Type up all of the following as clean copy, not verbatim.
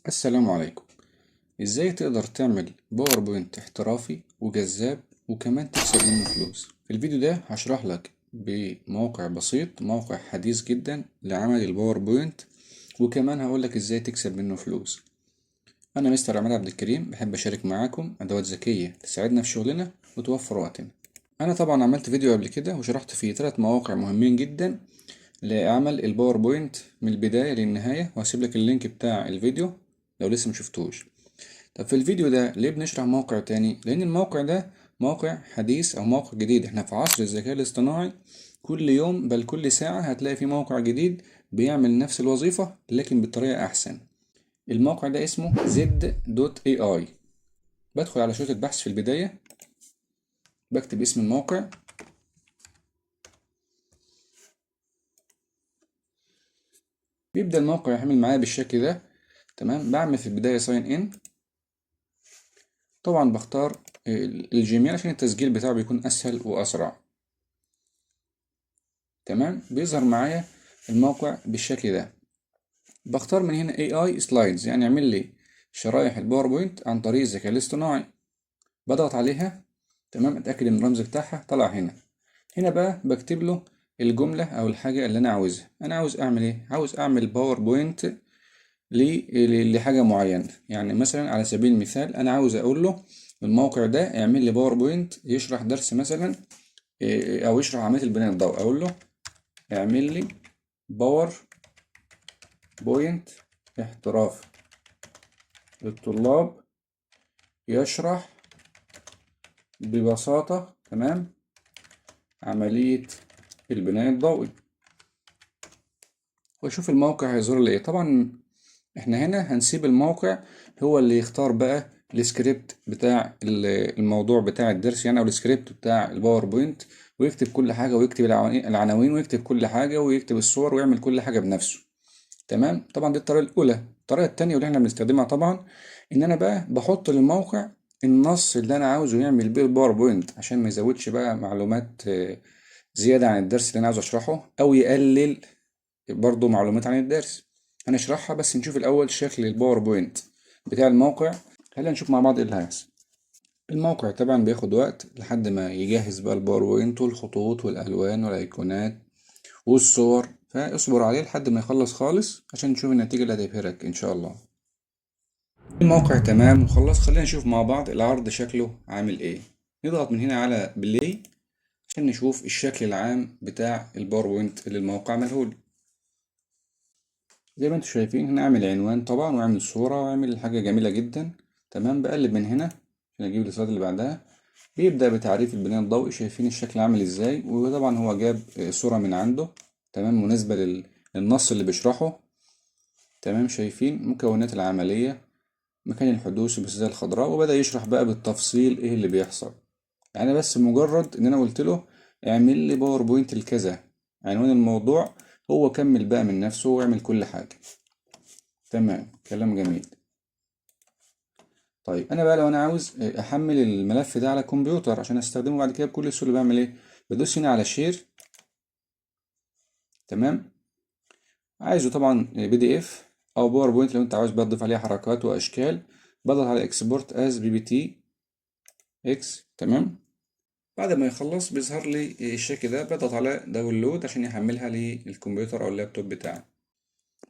السلام عليكم. ازاي تقدر تعمل باوربوينت احترافي وجذاب وكمان تكسب منه فلوس؟ في الفيديو ده هشرح لك بموقع بسيط، موقع حديث جدا لعمل الباوربوينت، وكمان هقول لك ازاي تكسب منه فلوس. انا مستر عماد عبد الكريم، بحب اشارك معاكم ادوات ذكية تساعدنا في شغلنا وتوفر وقتنا. انا طبعا عملت فيديو قبل كده وشرحت فيه 3 مواقع مهمين جدا لعمل الباوربوينت من البداية للنهاية، وهسيب لك اللينك بتاع الفيديو لو لسه مشفتوش. طب في الفيديو ده ليه بنشرح موقع تاني؟ لأن الموقع ده موقع حديث أو موقع جديد. احنا في عصر الذكاء الاصطناعي، كل يوم بل كل ساعة هتلاقي في موقع جديد بيعمل نفس الوظيفة لكن بطريقة أحسن. الموقع ده اسمه z.ai. بدخل على شاشة البحث في البداية، بكتب اسم الموقع، بيبدأ الموقع يحمل معايا بالشكل ده. تمام، بعمل في البداية ساين ان. طبعا بختار الجيميل عشان التسجيل بتاعه بيكون أسهل وأسرع. تمام، بيظهر معايا الموقع بالشكل ده. بختار من هنا AI slides، يعني يعمل لي شرايح الباوربوينت عن طريق الذكاء الاصطناعي. بضغط عليها. تمام، اتأكد ان الرمز بتاعها طلع هنا. هنا بقى بكتب له الجملة او الحاجة اللي انا عاوزها. انا عاوز اعمل ايه؟ عاوز اعمل باوربوينت لحاجة معينة. يعني مثلا على سبيل المثال انا عاوز اقول له الموقع ده اعمل لي باوربوينت يشرح درس مثلا، او يشرح عملية البناء الضوئي. اقول له اعمل لي باور بوينت احترافي للطلاب يشرح ببساطة، تمام، عملية البناء الضوئي. واشوف الموقع هيظهر لي ايه. طبعا احنا هنا هنسيب الموقع هو اللي يختار بقى السكريبت بتاع الموضوع بتاع الدرس، يعني او السكريبت بتاع الباوربوينت، ويكتب كل حاجة ويكتب العناوين ويكتب كل حاجة ويكتب الصور ويعمل كل حاجة بنفسه. تمام، طبعا دي الطريقة الأولى. الطريقة التانية واللي احنا بنستخدمها طبعا إن أنا بقى بحط للموقع النص اللي أنا عاوزه يعمل بيه الباوربوينت، عشان ما يزودش بقى معلومات زيادة عن الدرس اللي أنا عاوز أشرحه، أو يقلل برضه معلومات عن الدرس. هنشرحها بس نشوف الأول شكل الباوربوينت بتاع الموقع. خلينا نشوف مع بعض إيه اللي هيحصل. الموقع طبعا بياخد وقت لحد ما يجهز بقى الباوربوينت والخطوط والألوان والأيقونات والصور، فاصبر عليه لحد ما يخلص خالص عشان نشوف النتيجة اللي هتبهرك إن شاء الله. الموقع تمام وخلص، خلينا نشوف مع بعض العرض شكله عامل ايه. نضغط من هنا على بلاي عشان نشوف الشكل العام بتاع الباوربوينت اللي الموقع عملهولي. زي ما انتم شايفين هنا اعمل عنوان طبعا، واعمل صورة، واعمل حاجة جميلة جدا. تمام، بقلب من هنا عشان اجيب السلايد اللي بعدها. بيبدأ بتعريف البناء الضوئي، شايفين الشكل عامل ازاي، وطبعا هو جاب صورة من عنده، تمام، مناسبة للنص اللي بيشرحه. تمام، شايفين مكونات العملية، مكان الحدوث بالزاوية الخضراء، وبدأ يشرح بقى بالتفصيل ايه اللي بيحصل. يعني بس مجرد ان انا قلت له اعمل لي باوربوينت الكذا، عنوان الموضوع، هو كمل بقى من نفسه ويعمل كل حاجة. تمام، كلام جميل. طيب انا بقى لو انا عاوز احمل الملف ده على كمبيوتر عشان استخدمه بعد كده بكل سهولة، بعمل ايه؟ بدوس هنا على شير. تمام، عايزه طبعا PDF او باوربوينت لو انت عاوز بقى تضيف عليها حركات واشكال، بضغط على اكسبورت از PPT اكس. تمام، بعد ما يخلص بيظهر لي الشكل ده، بضغط على داونلود عشان يحملها للكمبيوتر او اللابتوب بتاعي.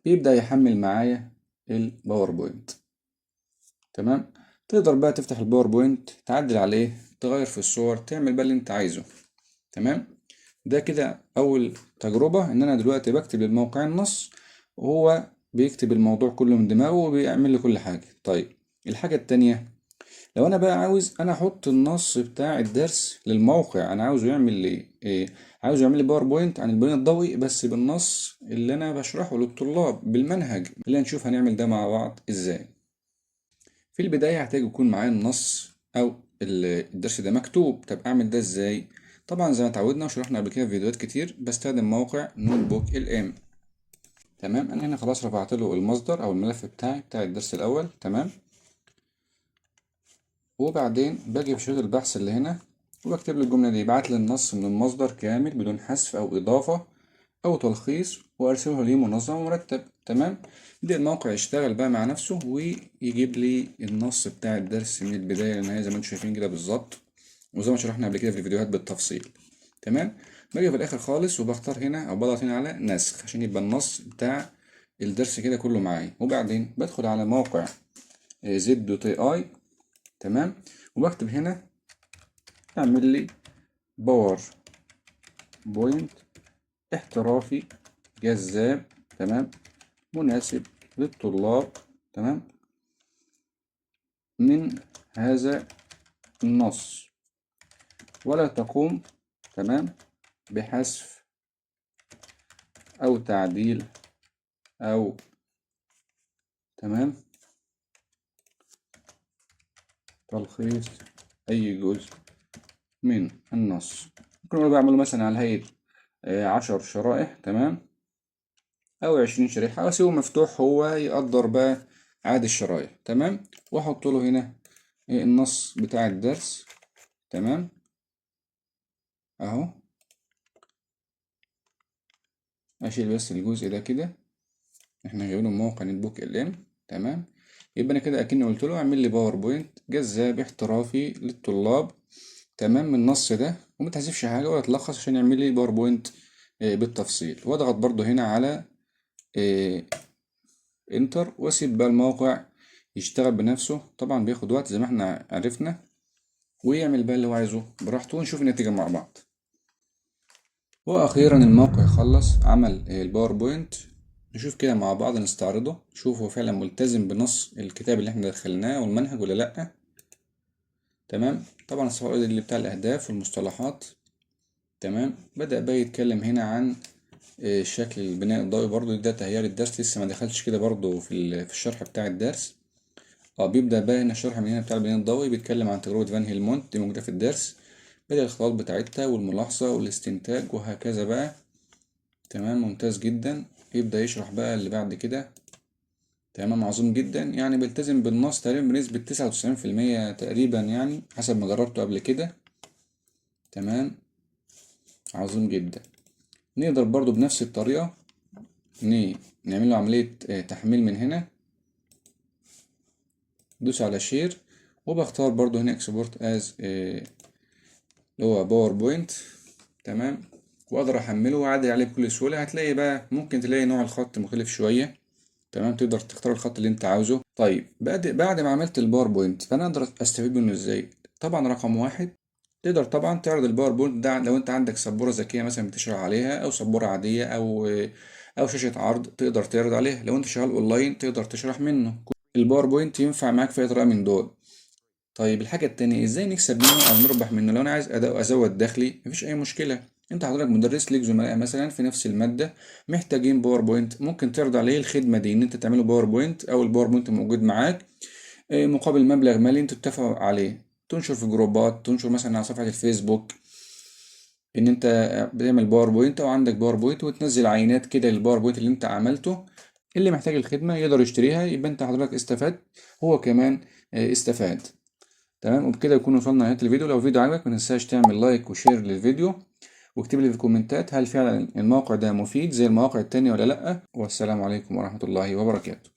بيبدأ يحمل معايا الباوربوينت. تمام، تقدر بقى تفتح الباوربوينت، تعدل عليه، تغير في الصور، تعمل بقى اللي انت عايزه. تمام، ده كده اول تجربة، ان انا دلوقتي بكتب للموقع النص وهو بيكتب الموضوع كله من دماغه وبيعمل لي كل حاجة. طيب الحاجة التانية، لو انا بقى عاوز انا احط النص بتاع الدرس للموقع، انا عاوزه يعمل لي ايه؟ عاوزه يعمل لي باوربوينت عن البناء الضوئي بس بالنص اللي انا بشرحه للطلاب بالمنهج. خلينا نشوف هنعمل ده مع بعض ازاي. في البداية هحتاج يكون معايا النص او الدرس ده مكتوب. طب اعمل ده ازاي؟ طبعا زي ما اتعودنا وشرحنا قبل كده في فيديوهات كتير، بستخدم موقع نوت بوك LM. تمام، انا هنا خلاص رفعت له المصدر او الملف بتاع الدرس الاول. تمام، وبعدين باجي في شريط البحث اللي هنا وبكتب له الجملة دي، بعت لي النص من المصدر كامل بدون حذف أو إضافة او تلخيص وارسله لي منظم ومرتب. تمام. يبدأ الموقع يشتغل بقى مع نفسه ويجيب لي النص بتاع الدرس من البداية للنهاية زي ما انتم شايفين كده بالظبط، وزي ما شرحنا قبل كده في الفيديوهات بالتفصيل. تمام. باجي في الاخر خالص وبختار هنا او بضغط هنا على نسخ عشان يبقى النص بتاع الدرس كده كله معايا. وبعدين بدخل على موقع زد تي اي. تمام. وبكتب هنا اعمل لي باور بوينت احترافي جذاب، تمام، مناسب للطلاب، تمام، من هذا النص، ولا تقوم، تمام، بحذف أو تعديل أو، تمام، تلخيص أي جزء من النص. ممكن أقول بعمله مثلا على هيئة 10 شرائح، تمام، أو 20 شريحة، أو أسيبه مفتوح هو يقدر بقى عدد الشرايح. تمام. وأحط له هنا النص بتاع الدرس. تمام. أهو أشيل بس الجزء ده كده، احنا جايبينه من موقع نت بوك ال ام. تمام. يبقى انا كده اكني قلت له اعمل لي باوربوينت جذاب احترافي للطلاب، تمام، من النص ده، وما تحذفش حاجه ولا تلخص عشان يعمل لي باوربوينت بالتفصيل. واضغط برضو هنا على انتر واسيب بقى الموقع يشتغل بنفسه. طبعا بياخد وقت زي ما احنا عرفنا، ويعمل بقى اللي هو عايزه براحته، ونشوف النتيجه مع بعض. واخيرا الموقع خلص عمل الباوربوينت. نشوف كده مع بعض نستعرضه، نشوف هو فعلا ملتزم بنص الكتاب اللي احنا دخلناه والمنهج ولا لأ. تمام. طبعا الصفحة اللي بتاع الأهداف والمصطلحات. تمام. بدأ بقى يتكلم هنا عن شكل البناء الضوئي. برضو ده تهيئة الدرس، لسه ما دخلتش كده برضو في الشرح بتاع الدرس. بيبدأ بقى هنا الشرح من هنا بتاع البناء الضوئي، بيتكلم عن تجربة فان هيلمونت دي موجودة في الدرس، بدأ الخطوات بتاعتها والملاحظة والاستنتاج وهكذا بقى. تمام. ممتاز جدا. يبدأ يشرح بقى اللي بعد كده. تمام. عظيم جدا. يعني بيلتزم بالنص تقريبا بنسبة 99% تقريبا، يعني حسب ما جربته قبل كده. تمام. عظيم جدا. نقدر برضو بنفس الطريقة نعمل له عملية تحميل من هنا. دوس على شير، وبختار برضو هنا اكسبورت از اللي هو باوربوينت. تمام. واقدر احمله واعدل عليه بكل سهولة. هتلاقي بقى ممكن تلاقي نوع الخط مختلف شوية. تمام. تقدر تختار الخط اللي انت عاوزه. طيب بعد ما عملت الباوربوينت فانا اقدر استفيد منه ازاي؟ طبعا رقم واحد، تقدر طبعا تعرض الباوربوينت ده لو انت عندك سبورة ذكية مثلا بتشرح عليها، او سبورة عادية، او شاشة عرض تقدر تعرض عليها. لو انت شغال اونلاين تقدر تشرح منه. الباوربوينت ينفع معاك في اي طريقة من دول. طيب الحاجة التانية، ازاي نكسب منه او نربح منه؟ لو انا عايز ازود دخلي مفيش اي مشكلة. انت حضرتك مدرس ليك زملاء مثلا في نفس المادة محتاجين باوربوينت، ممكن تعرض عليه الخدمة دي ان انت تعمله باوربوينت، او الباوربوينت موجود معاك مقابل مبلغ مالي انتوا تتفقوا عليه. تنشر في جروبات، تنشر مثلا على صفحة الفيسبوك ان انت بتعمل باوربوينت او عندك باوربوينت، وتنزل عينات كده للباوربوينت اللي انت عملته. اللي محتاج الخدمة يقدر يشتريها، يبقى انت حضرتك استفدت، هو كمان استفاد. تمام. وبكده يكون وصلنا لنهاية الفيديو. لو الفيديو عجبك ما تنساش تعمل لايك وشير للفيديو، واكتب لي في الكومنتات هل فعلا الموقع ده مفيد زي المواقع التانية ولا لأ. والسلام عليكم ورحمة الله وبركاته.